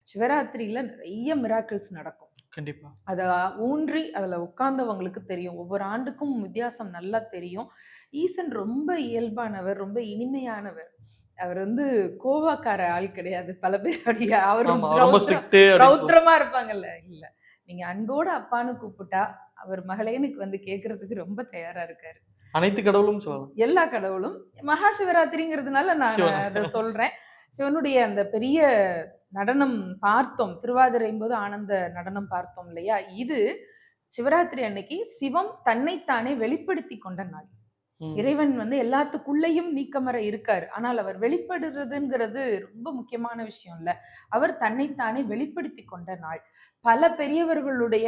சிவராத்திரியில நிறைய மிராக்கிள்ஸ் நடக்கும். கண்டிப்பா. அத ஊன்றி அதுல உட்கார்ந்தவங்களுக்கு தெரியும். ஒவ்வொரு ஆண்டுக்கும் வித்தியாசம் நல்லா தெரியும். ஈசன் ரொம்ப இயல்பானவர், ரொம்ப இனிமையானவர். அவர் கோவக்கார ஆள் கிடையாது. பல பேருடைய அவரு ஆமா. ரொம்ப ஸ்ட்ரிக்ட் அப்படின்னு சொல்லுவாங்க. ரௌத்ரமா இருப்பாங்கல்ல. இல்ல. நீங்க அன்போட அப்பான்னு கூப்பிட்டா, அவர் மகளேன்னு கேட்கறதுக்கு ரொம்ப தயாரா இருக்காரு. அனைத்து கடவுளும் சொல்லலாம். எல்லா கடவுளும். மகா சிவராத்திரிங்கிறதுனால நான் சிவன். அத சொல்றேன். சிவனுடைய அந்த பெரிய நடனம் பார்த்தோம். திருவாதிரைம்போது ஆனந்த நடனம் பார்த்தோம் இல்லையா? இது சிவராத்திரி அன்னைக்கு சிவம் தன்னைத்தானே வெளிப்படுத்திக் கொண்ட நாள். ம். இறைவன் எல்லாத்துக்குள்ளேயும் நீக்கமற இருக்காரு. ஆனால் அவர் வெளிப்படுறதுங்கிறது ரொம்ப முக்கியமான விஷயம் இல்ல. அவர் தன்னைத்தானே வெளிப்படுத்திக் கொண்ட நாள். பல பெரியவர்களுடைய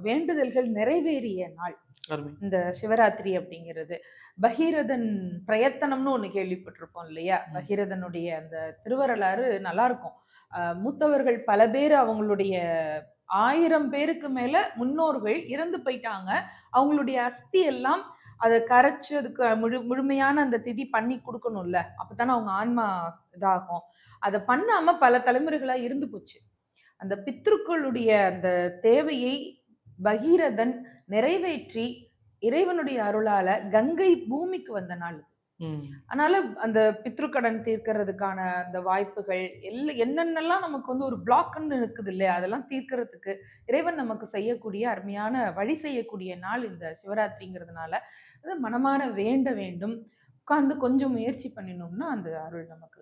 வேண்டுதல்கள் நிறைவேறிய நாள். அருமை. இந்த சிவராத்திரி அப்படிங்கிறது. பகீரதன் பிரயத்தனம்னு ஒண்ணு கேள்விப்பட்டிருப்போம் இல்லையா? பகீரதனுடைய அந்த திருவரலாறு நல்லா இருக்கும். மூத்தவர்கள் பல பேர் அவங்களுடைய 1000 பேருக்கு மேல முன்னோர்கள் இறந்து போயிட்டாங்க. அவங்களுடைய அஸ்தி எல்லாம் அத கரைச்சு அதுக்கு முழுமையான அந்த திதி பண்ணி குடுக்கணும்ல. அப்பதானே அவங்க ஆன்மா இதாகும். அத பண்ணாம பல தலைமுறைகளா இருந்து போச்சு. அந்த பித்ருக்களுடைய அந்த தேவையை பகீரதன் நிறைவேற்றி இறைவனுடைய அருளால கங்கை பூமிக்கு வந்த நாள். அதனால அந்த பித்ருக்கடன் தீர்க்கறதுக்கான அந்த வாய்ப்புகள் என்னென்னலாம் நமக்கு ஒரு பிளாக்ன்னு இருக்குது இல்லையா? அதெல்லாம் தீர்க்கறதுக்கு இறைவன் நமக்கு செய்யக்கூடிய அருமையான வழி செய்யக்கூடிய நாள் இந்த சிவராத்திரிங்கிறதுனால, மனமார வேண்ட வேண்டும். உட்கார்ந்து கொஞ்சம் முயற்சி பண்ணினோம்னா அந்த அருள் நமக்கு